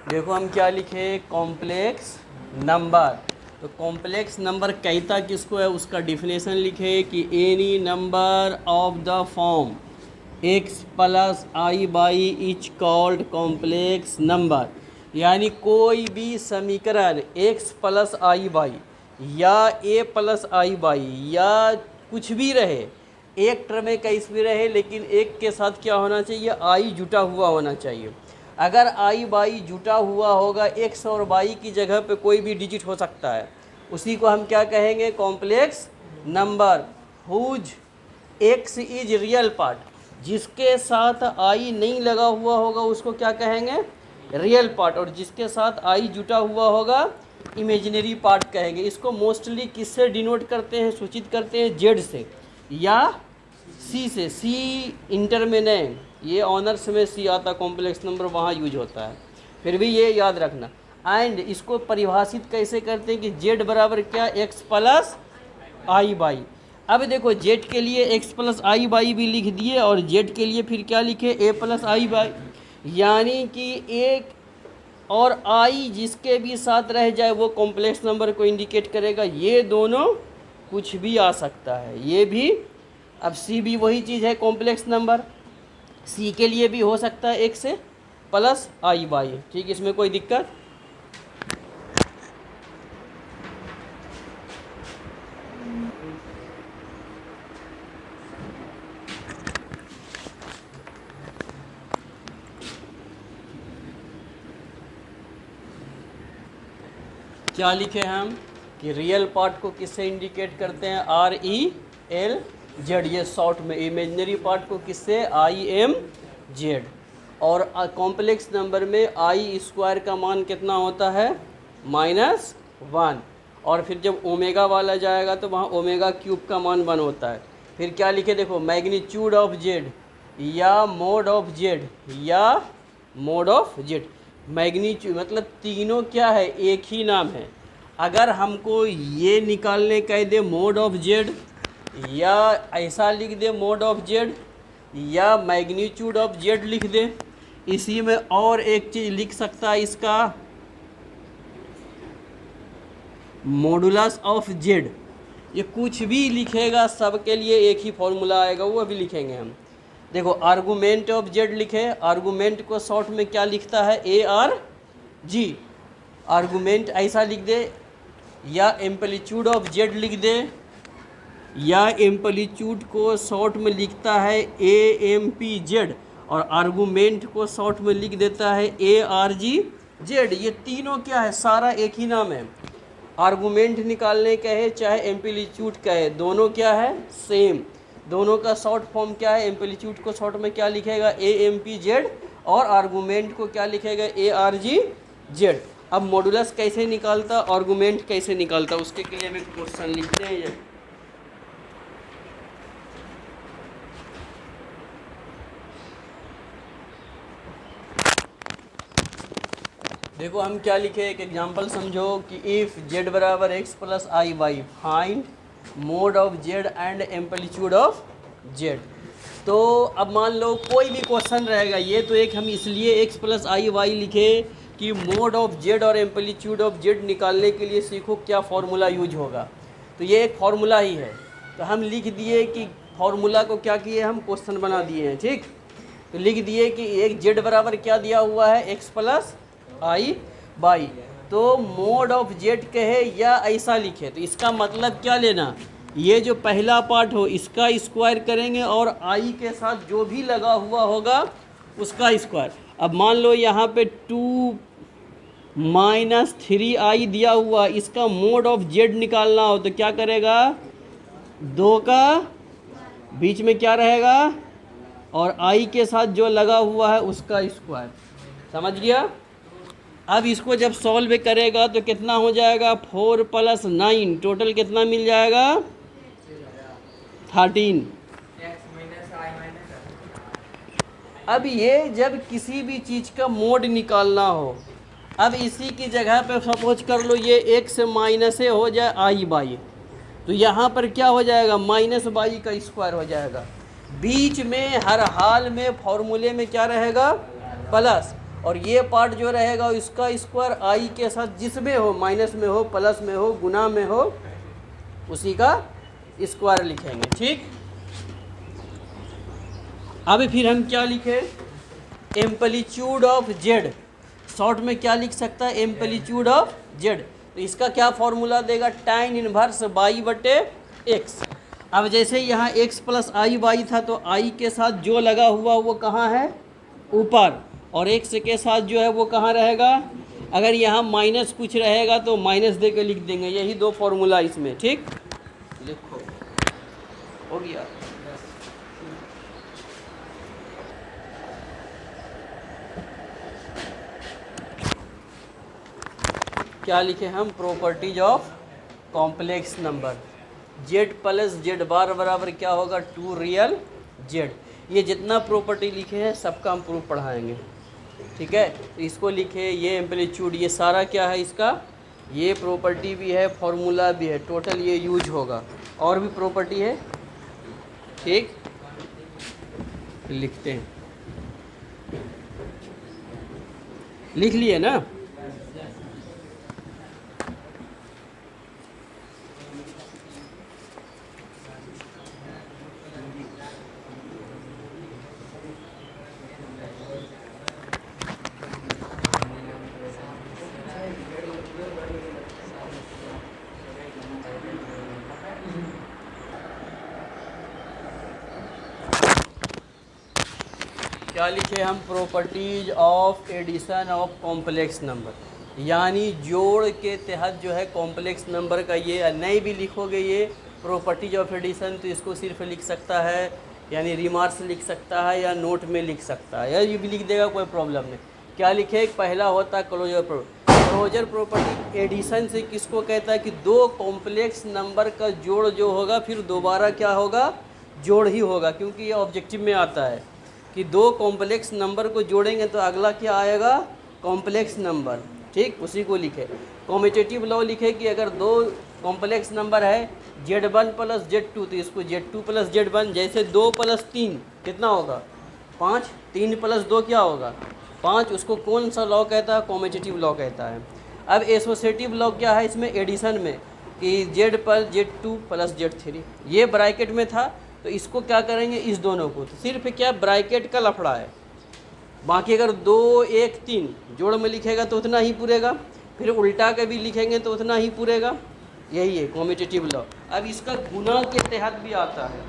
देखो हम क्या लिखे, कॉम्प्लेक्स नंबर। तो कॉम्प्लेक्स नंबर कहता किसको है, उसका डिफिनेशन लिखे कि any number of the form x plus I by is called complex number. यानी कोई भी समीकरण x प्लस आई बाई या a प्लस आई बाई या कुछ भी रहे, एक टर्म में कैसे भी रहे, लेकिन एक के साथ क्या होना चाहिए, आई जुटा हुआ होना चाहिए। अगर आई बाई जुटा हुआ होगा, एक्स और बाई की जगह पे कोई भी डिजिट हो सकता है, उसी को हम क्या कहेंगे, complex number. Whose x is real part, जिसके साथ आई नहीं लगा हुआ होगा उसको क्या कहेंगे, रियल पार्ट, और जिसके साथ आई जुटा हुआ होगा इमेजिनरी पार्ट कहेंगे। इसको मोस्टली किससे डिनोट करते हैं, सूचित करते हैं, जेड से या सी से। सी इंटर में नहीं, ये ऑनर्स में सी आता, कॉम्प्लेक्स नंबर वहाँ यूज होता है, फिर भी ये याद रखना। एंड इसको परिभाषित कैसे करते हैं कि जेड बराबर क्या, एक्स प्लस आई बाई। अब देखो जेड के लिए एक्स प्लस आई बाई भी लिख दिए, और जेड के लिए फिर क्या लिखे, ए प्लस आई बाई। यानी कि एक और आई जिसके भी साथ रह जाए वो कॉम्प्लेक्स नंबर को इंडिकेट करेगा। ये दोनों कुछ भी आ सकता है, ये भी। अब सी भी वही चीज़ है, कॉम्प्लेक्स नंबर। सी के लिए भी हो सकता है एक्स प्लस आई बाई, ठीक, इसमें कोई दिक्कत। क्या लिखे हम कि रियल पार्ट को किससे इंडिकेट करते हैं, आर ई एल जेड, ये शॉर्ट में। इमेजिनरी पार्ट को किससे, आई एम जेड। और कॉम्प्लेक्स नंबर में आई स्क्वायर का मान कितना होता है, -1। और फिर जब ओमेगा वाला जाएगा तो वहाँ ओमेगा क्यूब का मान 1 होता है। फिर क्या लिखे, देखो, मैग्नीट्यूड ऑफ जेड या मोड ऑफ जेड या मोड ऑफ जेड। मैग्नीट्यूड मतलब तीनों क्या है, एक ही नाम है। अगर हमको ये निकालने कह दे मोड ऑफ जेड, या ऐसा लिख दे मोड ऑफ जेड, या मैग्नीट्यूड ऑफ जेड लिख दे, इसी में और एक चीज़ लिख सकता है, इसका मॉडुलस ऑफ जेड। ये कुछ भी लिखेगा सबके लिए एक ही फॉर्मूला आएगा, वो अभी लिखेंगे हम। देखो आर्गूमेंट ऑफ जेड लिखे, आर्गूमेंट को शॉर्ट में क्या लिखता है, ए आर जी। आर्गूमेंट ऐसा लिख दे, या एम्पलीट्यूड ऑफ जेड लिख दे, या एम्पलीट्यूड को शॉर्ट में लिखता है ए एम पी जेड, और आर्गूमेंट को शॉर्ट में लिख देता है ए आर जी जेड। ये तीनों क्या है, सारा एक ही नाम है। आर्गूमेंट निकालने का है चाहे एम्पलीट्यूड का है, दोनों क्या है, सेम। दोनों का शॉर्ट फॉर्म क्या है, एम्पलीट्यूड को शॉर्ट में क्या लिखेगा, ए एम पी जेड, और आर्गूमेंट को क्या लिखेगा, ए आर जी जेड। अब मॉडुलस कैसे निकालता, आर्गूमेंट कैसे निकालता, उसके लिए हम एक क्वेश्चन लिखते हैं। ये देखो हम क्या लिखे, एक एग्जांपल समझो कि इफ़ जेड बराबर x plus i y, find mod of z and amplitude of z. तो अब मान लो कोई भी क्वेश्चन रहेगा, ये तो एक हम इसलिए एक्स प्लस आई वाई लिखे कि मोड ऑफ जेड और एम्पलीट्यूड ऑफ जेड निकालने के लिए सीखो क्या फार्मूला यूज होगा। तो ये एक फार्मूला ही है, तो हम लिख दिए कि फार्मूला को क्या किए, हम क्वेश्चन बना दिए हैं, ठीक। तो लिख दिए कि एक जेड बराबर क्या दिया हुआ है, एक्स प्लस आई बाई। तो मोड ऑफ जेड कहे या ऐसा लिखे, तो इसका मतलब क्या लेना, ये जो पहला पार्ट हो इसका स्क्वायर करेंगे, और आई के साथ जो भी लगा हुआ होगा उसका स्क्वायर। अब मान लो यहाँ पे 2 - 3i दिया हुआ, इसका मोड ऑफ जेड निकालना हो तो क्या करेगा, 2 का बीच में क्या रहेगा, और आई के साथ जो लगा हुआ है उसका स्क्वायर। समझ गया। अब इसको जब सॉल्व करेगा तो कितना हो जाएगा, 4 + 9, टोटल कितना मिल जाएगा, 13। अब ये जब किसी भी चीज़ का मोड निकालना हो, अब इसी की जगह पे सपोज कर लो ये एक से माइनस हो जाए आई बाई, तो यहाँ पर क्या हो जाएगा, माइनस बाई का स्क्वायर हो जाएगा। बीच में हर हाल में फॉर्मूले में क्या रहेगा, प्लस। और ये पार्ट जो रहेगा इसका स्क्वायर आई के साथ जिसमें हो, माइनस में हो, प्लस में हो, गुना में हो, उसी का स्क्वायर लिखेंगे। ठीक, अब फिर हम क्या लिखें, एम्पलीट्यूड ऑफ जेड, शॉर्ट में क्या लिख सकता है, एम्पलीट्यूड ऑफ जेड। तो इसका क्या फॉर्मूला देगा, tan इनवर्स बाई बटे एक्स। अब जैसे यहाँ x प्लस आई वाई था तो i के साथ जो लगा हुआ वो कहाँ है, ऊपर, और x के साथ जो है वो कहाँ रहेगा, अगर यहाँ माइनस कुछ रहेगा तो माइनस दे के लिख देंगे। यही दो फॉर्मूला इसमें। ठीक, लिखो, हो गया। क्या लिखे हम, properties of complex number, Z plus Z bar बराबर क्या होगा, 2 रियल जेड। ये जितना प्रॉपर्टी लिखे हैं सबका हम प्रूफ पढ़ाएंगे। ठीक है, तो इसको लिखे, ये एम्पलीट्यूड, ये सारा क्या है इसका, ये प्रॉपर्टी भी है, फॉर्मूला भी है, टोटल ये यूज होगा, और भी प्रॉपर्टी है। ठीक, लिखते हैं, लिख लिए ना। क्या लिखे हम, properties of addition of complex number, यानी जोड़ के तहत जो है कॉम्प्लेक्स नंबर का, ये नहीं भी लिखोगे ये प्रॉपर्टीज ऑफ एडिशन तो इसको सिर्फ लिख सकता है, यानी रिमार्क्स लिख सकता है या नोट में लिख सकता है, या ये भी लिख देगा, कोई प्रॉब्लम नहीं। क्या लिखे, पहला होता है क्लोजर प्रॉपर्टी। एडिशन से किसको कहता है कि दो कॉम्प्लेक्स नंबर का जोड़ जो होगा फिर दोबारा क्या होगा, जोड़ ही होगा, क्योंकि ये ऑब्जेक्टिव में आता है कि दो कॉम्प्लेक्स नंबर को जोड़ेंगे तो अगला क्या आएगा, कॉम्प्लेक्स नंबर। ठीक, उसी को लिखे। कॉम्यूटेटिव लॉ लिखे कि अगर दो कॉम्प्लेक्स नंबर है Z1 प्लस Z2 तो इसको Z2 प्लस Z1, जैसे 2 प्लस 3 कितना होगा, 5, 3 प्लस 2 क्या होगा, 5, उसको कौन सा लॉ कहता है, कॉम्यूटेटिव लॉ कहता है। अब एसोसिएटिव लॉ क्या है इसमें, एडिशन में, कि Z plus Z2 plus Z3, ये ब्रैकेट में था तो इसको क्या करेंगे, इस दोनों को, तो सिर्फ क्या ब्रैकेट का लफड़ा है, बाकी अगर 2, 1, 3 जोड़ में लिखेगा तो उतना ही पूरेगा, फिर उल्टा के भी लिखेंगे तो उतना ही पूरेगा। यही है कॉम्यूटेटिव लॉ। अब इसका गुना के तहत भी आता है,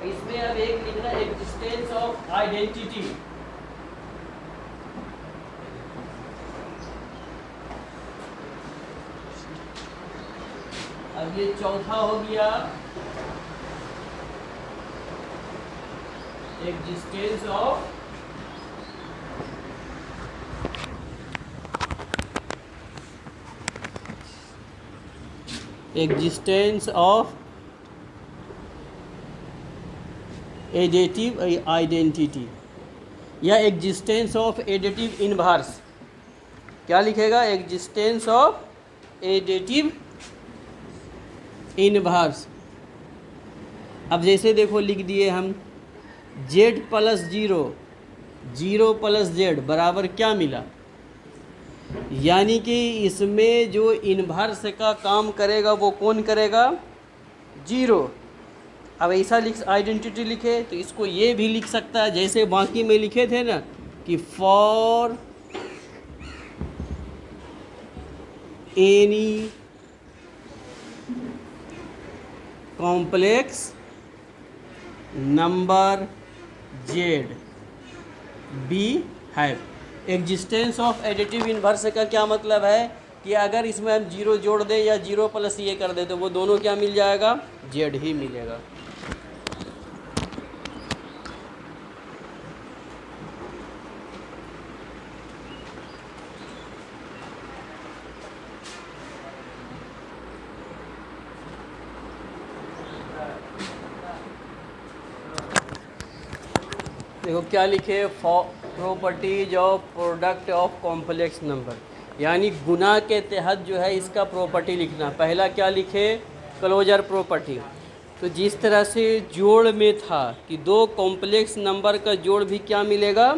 इसमें अब एक लिखना, एग्जिस्टेंस ऑफ आइडेंटिटी। अब ये चौथा हो गया, existence of एडिटिव आइडेंटिटी या एग्जिस्टेंस ऑफ एडिटिव इनवर्स। क्या लिखेगा, एग्जिस्टेंस ऑफ एडिटिव इनवर्स। अब जैसे देखो लिख दिए हम, Z प्लस 0, 0 प्लस Z बराबर क्या मिला, यानी कि इसमें जो इनवर्स का काम करेगा वो कौन करेगा, 0। अब ऐसा लिख, आइडेंटिटी लिखे तो इसको ये भी लिख सकता है जैसे बाकी में लिखे थे ना, कि for any complex number Z we have. Existence of additive inverse का क्या मतलब है कि अगर इसमें हम 0 जोड़ दें या 0 प्लस ये कर दें तो वो दोनों क्या मिल जाएगा, Z ही मिलेगा। देखो क्या लिखे, properties of product of complex number, यानी गुना के तहत जो है इसका प्रॉपर्टी लिखना। पहला क्या लिखे, क्लोजर प्रॉपर्टी। तो जिस तरह से जोड़ में था कि दो कॉम्प्लेक्स नंबर का जोड़ भी क्या मिलेगा,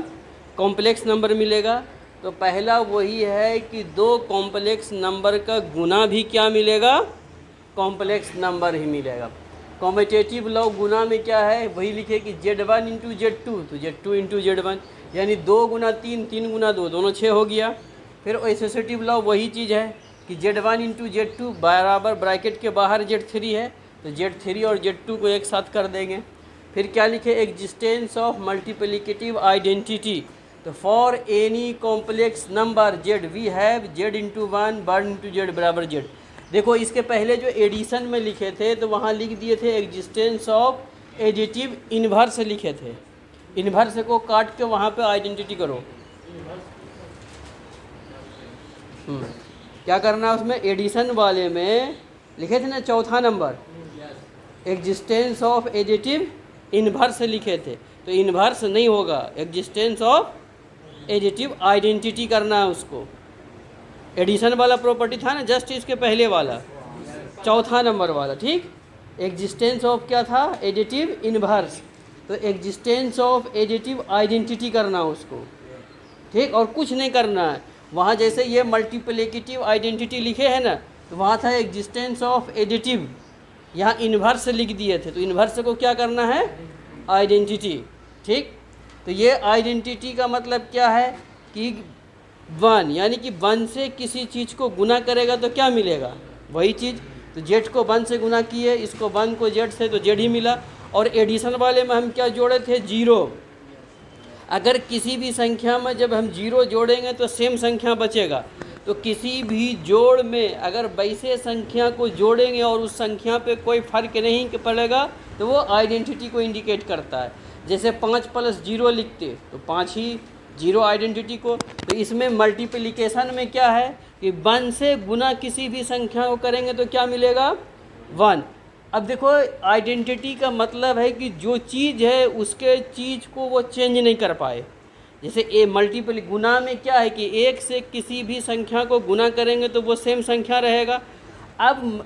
कॉम्प्लेक्स नंबर मिलेगा, तो पहला वही है कि दो कॉम्प्लेक्स नंबर का गुना भी क्या मिलेगा, कॉम्प्लेक्स नंबर ही मिलेगा। कॉम्पिटेटिव लॉ गुना में क्या है, वही लिखे कि Z1 इंटू Z2 तो Z2 इंटू Z1, यानी 2 गुना 3, 3 गुना 2, दोनों 6 हो गया। फिर एसोसिएटिव लॉ वही चीज़ है कि Z1 इंटू Z2 बराबर ब्रैकेट के बाहर Z3 है, तो Z3 और Z2 को एक साथ कर देंगे। फिर क्या लिखे, एग्जिस्टेंस ऑफ मल्टीप्लिकेटिव आइडेंटिटी, तो for any complex number Z we have Z into 1 1 into Z बराबर Z। देखो इसके पहले जो एडिशन में लिखे थे तो वहाँ लिख दिए थे एग्जिस्टेंस ऑफ एडिटिव इन्वर्स लिखे थे, इन्वर्स को काट के वहाँ पे आइडेंटिटी करो। क्या करना है उसमें, एडिशन वाले में लिखे थे ना चौथा number, existence of additive inverse लिखे थे, तो इन्वर्स नहीं होगा, एग्जिस्टेंस ऑफ एडिटिव आइडेंटिटी करना है उसको। एडिशन वाला प्रॉपर्टी था ना जस्ट इसके पहले वाला, चौथा नंबर वाला, ठीक। एग्जिस्टेंस ऑफ क्या था, एडिटिव इन्वर्स, तो एग्जिस्टेंस ऑफ एडिटिव आइडेंटिटी करना उसको, ठीक, और कुछ नहीं करना है। वहाँ जैसे ये मल्टीप्लिकेटिव आइडेंटिटी लिखे हैं ना, तो वहाँ था एग्जिस्टेंस ऑफ एडिटिव, यहाँ इन्वर्स लिख दिए थे, तो इन्वर्स को क्या करना है, आइडेंटिटी, ठीक। तो ये आइडेंटिटी का मतलब क्या है कि 1, यानी कि 1 से किसी चीज़ को गुना करेगा तो क्या मिलेगा, वही चीज़। तो Z को 1 से गुना किए, इसको 1 को Z से, तो Z ही मिला। और एडिशन वाले में हम क्या जोड़े थे, 0। अगर किसी भी संख्या में जब हम 0 जोड़ेंगे तो सेम संख्या बचेगा, तो किसी भी जोड़ में अगर वैसे संख्या को जोड़ेंगे और उस संख्या पे कोई फ़र्क नहीं पड़ेगा तो वो आइडेंटिटी को इंडिकेट करता है। जैसे 5 + 0 लिखते तो 5 ही 0 आइडेंटिटी को। तो इसमें मल्टीप्लिकेशन में क्या है कि 1 से गुना किसी भी संख्या को करेंगे तो क्या मिलेगा, 1। अब देखो आइडेंटिटी का मतलब है कि जो चीज़ है उसके चीज़ को वो चेंज नहीं कर पाए। जैसे ए मल्टीपल गुना में क्या है कि 1 से किसी भी संख्या को गुना करेंगे तो वो सेम संख्या रहेगा। अब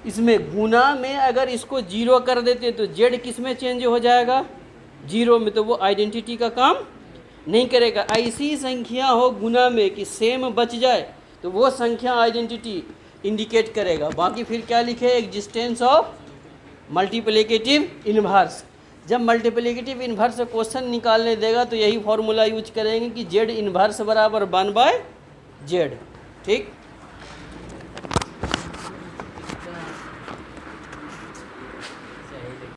इसमें गुना में अगर इसको 0 कर देते तो Z किस में चेंज हो जाएगा, 0 में, तो वो आइडेंटिटी का काम नहीं करेगा। ऐसी संख्या हो गुना में कि सेम बच जाए तो वो संख्या आइडेंटिटी इंडिकेट करेगा। बाकी फिर क्या लिखे, एग्जिस्टेंस ऑफ मल्टीप्लिकेटिव इन्वर्स। जब मल्टीप्लिकेटिव इन्वर्स से क्वेश्चन निकालने देगा तो यही फॉर्मूला यूज करेंगे कि Z इन्वर्स बराबर 1/Z, ठीक।